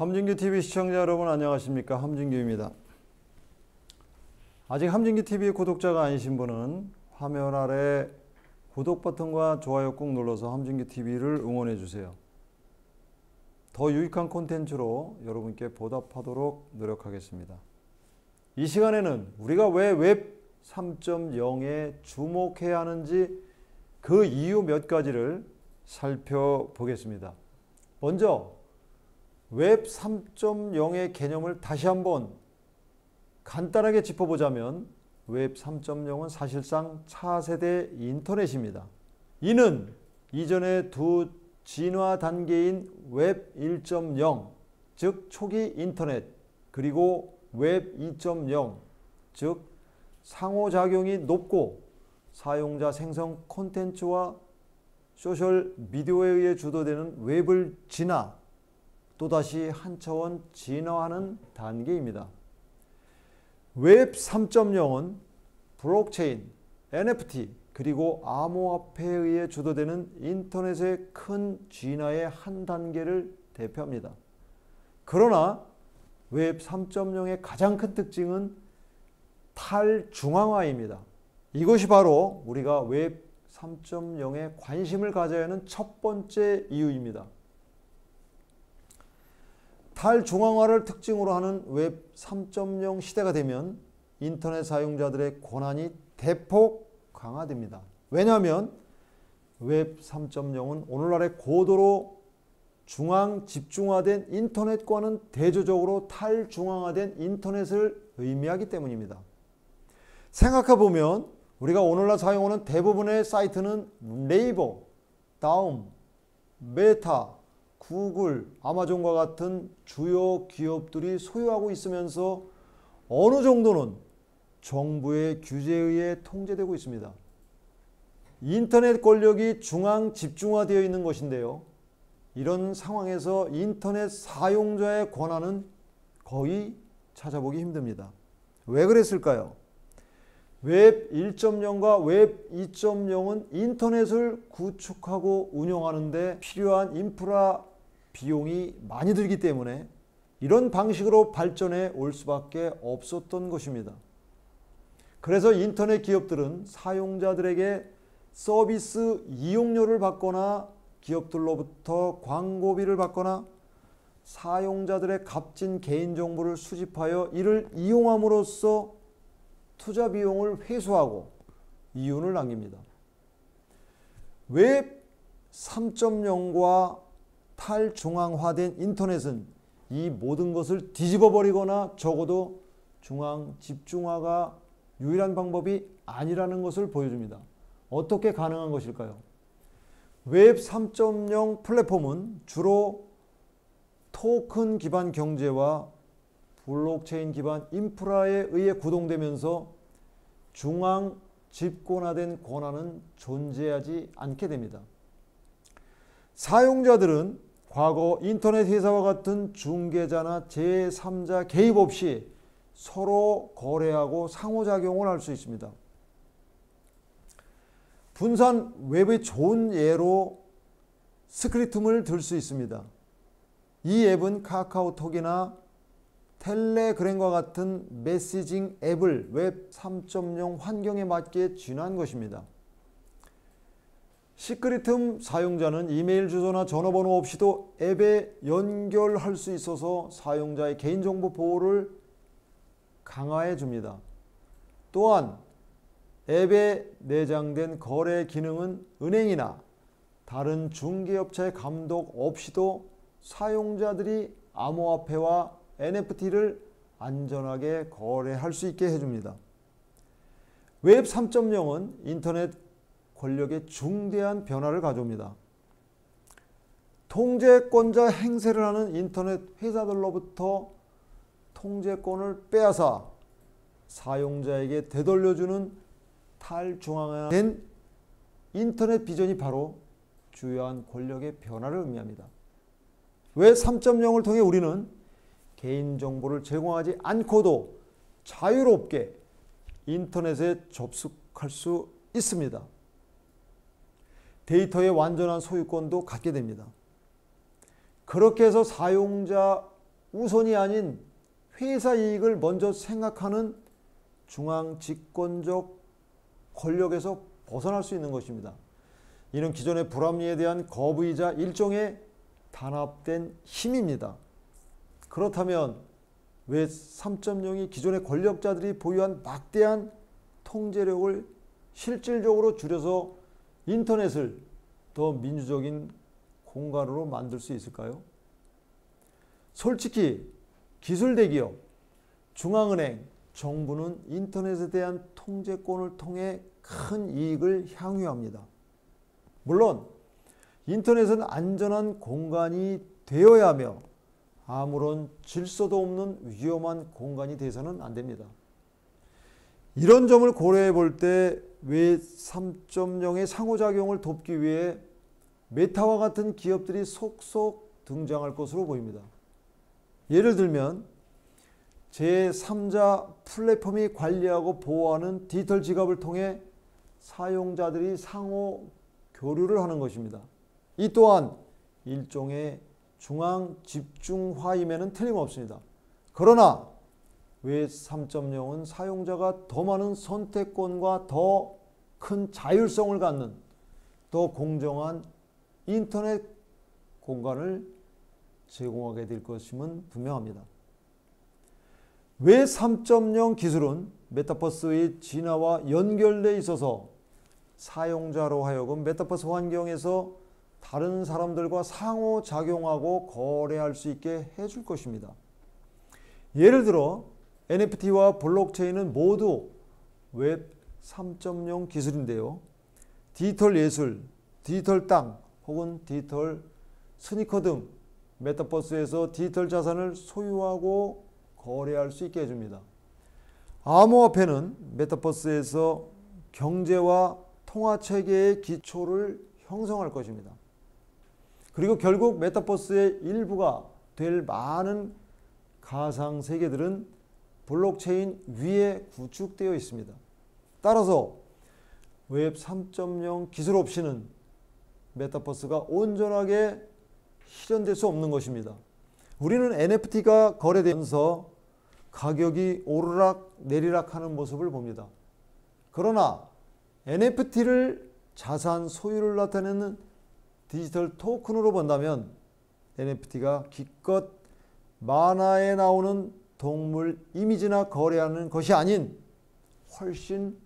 함진규TV 시청자 여러분 안녕하십니까? 함진규입니다. 아직 함진규TV 구독자가 아니신 분은 화면 아래 구독 버튼과 좋아요 꾹 눌러서 함진규TV를 응원해 주세요. 더 유익한 콘텐츠로 여러분께 보답하도록 노력하겠습니다. 이 시간에는 우리가 왜 웹 3.0에 주목해야 하는지 그 이유 몇 가지를 살펴보겠습니다. 먼저 웹 3.0의 개념을 다시 한번 간단하게 짚어보자면 웹 3.0은 사실상 차세대 인터넷입니다. 이는 이전의 두 진화 단계인 웹 1.0, 즉 초기 인터넷, 그리고 웹 2.0, 즉 상호작용이 높고 사용자 생성 콘텐츠와 소셜 미디어에 의해 주도되는 웹을 지나 또다시 한 차원 진화하는 단계입니다. 웹 3.0은 블록체인, NFT, 그리고 암호화폐에 의해 주도되는 인터넷의 큰 진화의 한 단계를 대표합니다. 그러나 웹 3.0의 가장 큰 특징은 탈중앙화입니다. 이것이 바로 우리가 웹 3.0에 관심을 가져야 하는 첫 번째 이유입니다. 탈중앙화를 특징으로 하는 웹 3.0 시대가 되면 인터넷 사용자들의 권한이 대폭 강화됩니다. 왜냐하면 웹 3.0은 오늘날의 고도로 중앙 집중화된 인터넷과는 대조적으로 탈중앙화된 인터넷을 의미하기 때문입니다. 생각해보면 우리가 오늘날 사용하는 대부분의 사이트는 네이버, 다음, 메타, 구글, 아마존과 같은 주요 기업들이 소유하고 있으면서 어느 정도는 정부의 규제에 의해 통제되고 있습니다. 인터넷 권력이 중앙 집중화되어 있는 것인데요. 이런 상황에서 인터넷 사용자의 권한은 거의 찾아보기 힘듭니다. 왜 그랬을까요? 웹 1.0과 웹 2.0은 인터넷을 구축하고 운영하는 데 필요한 인프라 비용이 많이 들기 때문에 이런 방식으로 발전해 올 수밖에 없었던 것입니다. 그래서 인터넷 기업들은 사용자들에게 서비스 이용료를 받거나 기업들로부터 광고비를 받거나 사용자들의 값진 개인정보를 수집하여 이를 이용함으로써 투자 비용을 회수하고 이윤을 남깁니다. 웹 3.0과 탈중앙화된 인터넷은 이 모든 것을 뒤집어 버리거나 적어도 중앙 집중화가 유일한 방법이 아니라는 것을 보여줍니다. 어떻게 가능한 것일까요? 웹 3.0 플랫폼은 주로 토큰 기반 경제와 블록체인 기반 인프라에 의해 구동되면서 중앙 집권화된 권한은 존재하지 않게 됩니다. 사용자들은 과거 인터넷 회사와 같은 중개자나 제3자 개입 없이 서로 거래하고 상호작용을 할 수 있습니다. 분산 웹의 좋은 예로 스크립tum을 들 수 있습니다. 이 앱은 카카오톡이나 텔레그램과 같은 메시징 앱을 웹 3.0 환경에 맞게 진화한 것입니다. 시크릿틈 사용자는 이메일 주소나 전화번호 없이도 앱에 연결할 수 있어서 사용자의 개인정보 보호를 강화해 줍니다. 또한 앱에 내장된 거래 기능은 은행이나 다른 중개업체의 감독 없이도 사용자들이 암호화폐와 NFT를 안전하게 거래할 수 있게 해줍니다. 웹 3.0은 인터넷 권력의 중대한 변화를 가져옵니다. 통제권자 행세를 하는 인터넷 회사들로부터 통제권을 빼앗아 사용자에게 되돌려주는 탈중앙화된 인터넷 비전이 바로 주요한 권력의 변화를 의미합니다. 웹 3.0을 통해 우리는 개인정보를 제공하지 않고도 자유롭게 인터넷에 접속할 수 있습니다. 데이터의 완전한 소유권도 갖게 됩니다. 그렇게 해서 사용자 우선이 아닌 회사 이익을 먼저 생각하는 중앙 집권적 권력에서 벗어날 수 있는 것입니다. 이는 기존의 불합리에 대한 거부이자 일종의 단합된 힘입니다. 그렇다면 왜 3.0이 기존의 권력자들이 보유한 막대한 통제력을 실질적으로 줄여서 인터넷을 더 민주적인 공간으로 만들 수 있을까요? 솔직히 기술 대기업, 중앙은행, 정부는 인터넷에 대한 통제권을 통해 큰 이익을 향유합니다. 물론 인터넷은 안전한 공간이 되어야 하며 아무런 질서도 없는 위험한 공간이 돼서는 안 됩니다. 이런 점을 고려해 볼 때 왜 3.0의 상호작용을 돕기 위해 메타와 같은 기업들이 속속 등장할 것으로 보입니다. 예를 들면 제3자 플랫폼이 관리하고 보호하는 디지털 지갑을 통해 사용자들이 상호 교류를 하는 것입니다. 이 또한 일종의 중앙 집중화임에는 틀림없습니다. 그러나 왜 3.0은 사용자가 더 많은 선택권과 더 큰 자율성을 갖는 더 공정한 인터넷 공간을 제공하게 될 것임은 분명합니다. 왜 3.0 기술은 메타버스의 진화와 연결되어 있어서 사용자로 하여금 메타버스 환경에서 다른 사람들과 상호작용하고 거래할 수 있게 해줄 것입니다. 예를 들어 NFT와 블록체인은 모두 웹 3.0 기술인데요. 디지털 예술, 디지털 땅 혹은 디지털 스니커 등 메타버스에서 디지털 자산을 소유하고 거래할 수 있게 해줍니다. 암호화폐는 메타버스에서 경제와 통화체계의 기초를 형성할 것입니다. 그리고 결국 메타버스의 일부가 될 많은 가상세계들은 블록체인 위에 구축되어 있습니다. 따라서 웹 3.0 기술 없이는 메타버스가 온전하게 실현될 수 없는 것입니다. 우리는 NFT가 거래되면서 가격이 오르락 내리락 하는 모습을 봅니다. 그러나 NFT를 자산 소유를 나타내는 디지털 토큰으로 본다면 NFT가 기껏 만화에 나오는 동물 이미지나 거래하는 것이 아닌 훨씬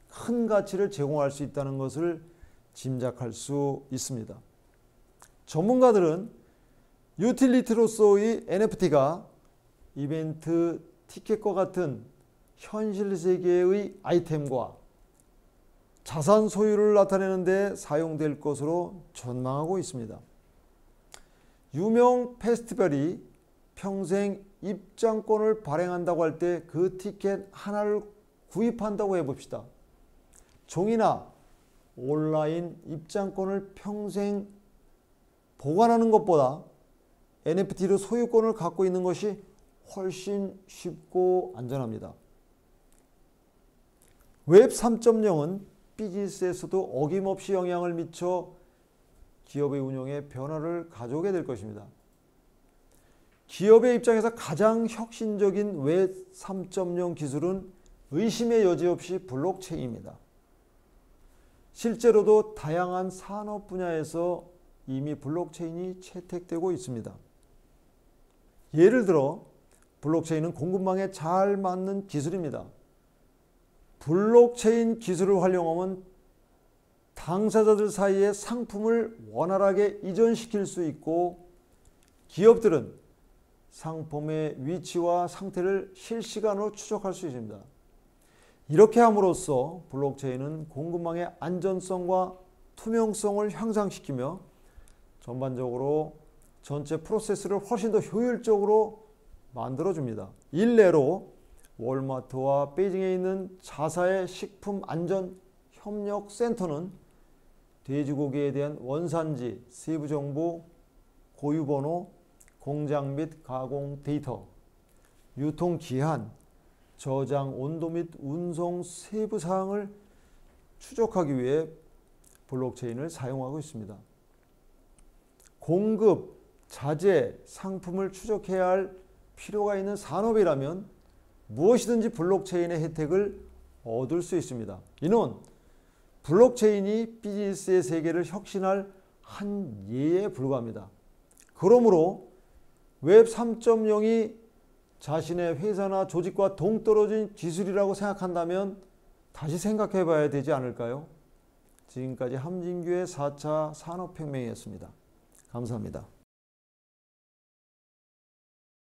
큰 가치를 제공할 수 있다는 것을 짐작할 수 있습니다. 전문가들은 유틸리티로서의 NFT가 이벤트 티켓과 같은 현실 세계의 아이템과 자산 소유를 나타내는 데 사용될 것으로 전망하고 있습니다. 유명 페스티벌이 평생 입장권을 발행한다고 할 때 그 티켓 하나를 구입한다고 해봅시다. 종이나 온라인 입장권을 평생 보관하는 것보다 NFT로 소유권을 갖고 있는 것이 훨씬 쉽고 안전합니다. 웹 3.0은 비즈니스에서도 어김없이 영향을 미쳐 기업의 운영에 변화를 가져오게 될 것입니다. 기업의 입장에서 가장 혁신적인 웹 3.0 기술은 의심의 여지 없이 블록체인입니다. 실제로도 다양한 산업 분야에서 이미 블록체인이 채택되고 있습니다. 예를 들어 블록체인은 공급망에 잘 맞는 기술입니다. 블록체인 기술을 활용하면 당사자들 사이에 상품을 원활하게 이전시킬 수 있고 기업들은 상품의 위치와 상태를 실시간으로 추적할 수 있습니다. 이렇게 함으로써 블록체인은 공급망의 안전성과 투명성을 향상시키며 전반적으로 전체 프로세스를 훨씬 더 효율적으로 만들어줍니다. 일례로 월마트와 베이징에 있는 자사의 식품안전협력센터는 돼지고기에 대한 원산지, 세부정보, 고유번호, 공장 및 가공 데이터, 유통기한, 저장 온도 및 운송 세부사항을 추적하기 위해 블록체인을 사용하고 있습니다. 공급, 자재, 상품을 추적해야 할 필요가 있는 산업이라면 무엇이든지 블록체인의 혜택을 얻을 수 있습니다. 이는 블록체인이 비즈니스의 세계를 혁신할 한 예에 불과합니다. 그러므로 웹 3.0이 자신의 회사나 조직과 동떨어진 기술이라고 생각한다면 다시 생각해 봐야 되지 않을까요? 지금까지 함진규의 4차 산업혁명이었습니다. 감사합니다.